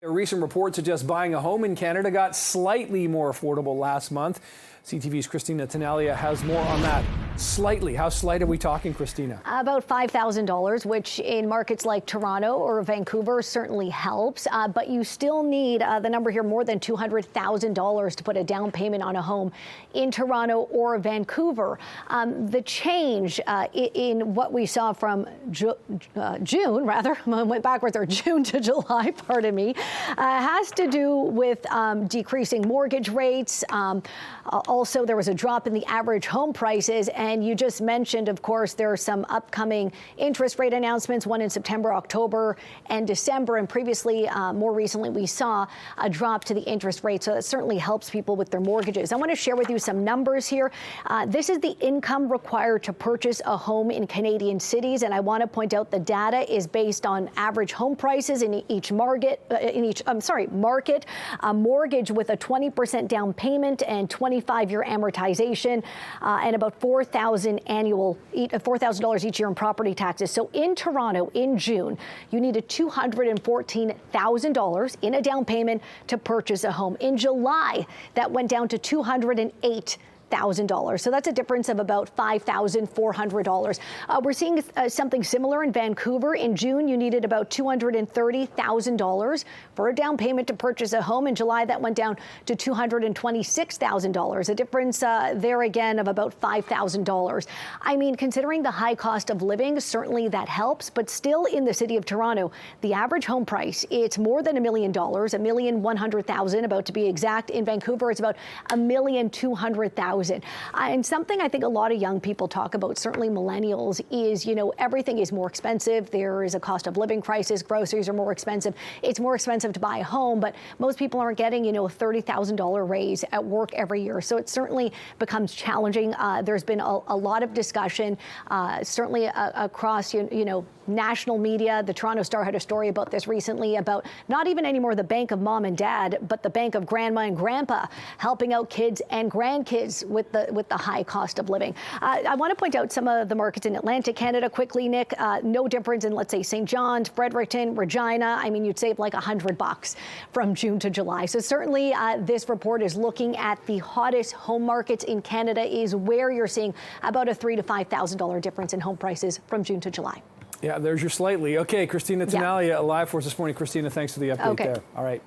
A recent report suggests buying a home in Canada got slightly more affordable last month. CTV's Christina Tanalia has more on that. Slightly. How slight are we talking, Christina? About $5,000, which in markets like Toronto or Vancouver certainly helps. But you still need the number here, more than $200,000 to put a down payment on a home in Toronto or Vancouver. The change in what we saw from June, rather, went backwards, or June to July, pardon me, has to do with decreasing mortgage rates. Also, there was a drop in the average home prices. And you just mentioned, of course, there are some upcoming interest rate announcements, one in September, October, and December. And previously, more recently, we saw a drop to the interest rate. So that certainly helps people with their mortgages. I want to share with you some numbers here. This is the income required to purchase a home in Canadian cities. And I want to point out the data is based on average home prices in each market, market. A mortgage with a 20% down payment and 25-year amortization, and about $4,000 each year in property taxes. So in Toronto, in June, you needed $214,000 in a down payment to purchase a home. In July, that went down to $208,000. So that's a difference of about $5,400. We're seeing something similar in Vancouver. In June, you needed about $230,000 for a down payment to purchase a home. In July, that went down to $226,000, a difference there again of about $5,000. I mean, considering the high cost of living, certainly that helps. But still, in the city of Toronto, the average home price, it's more than $1 million, $1,100,000, about to be exact. In Vancouver, it's about $1,200,000. And something I think a lot of young people talk about, certainly millennials, is, everything is more expensive. There is a cost of living crisis. Groceries are more expensive. It's more expensive to buy a home, but most people aren't getting, a $30,000 raise at work every year. So it certainly becomes challenging. There's been a lot of discussion, certainly across, national media. The Toronto Star had a story about this recently, about not even anymore the bank of mom and dad, but the bank of grandma and grandpa, helping out kids and grandkids with the high cost of living. I want to point out some of the markets in Atlantic Canada quickly, Nick. No difference in, let's say, St. John's, Fredericton, Regina. I mean, you'd save like $100 from June to July. So certainly this report is looking at the hottest home markets in Canada, is where you're seeing about a $3,000 to $5,000 difference in home prices from June to July. Yeah, there's your slightly. Okay, Christina Tanalia, live for us this morning. Christina, thanks for the update there. All right.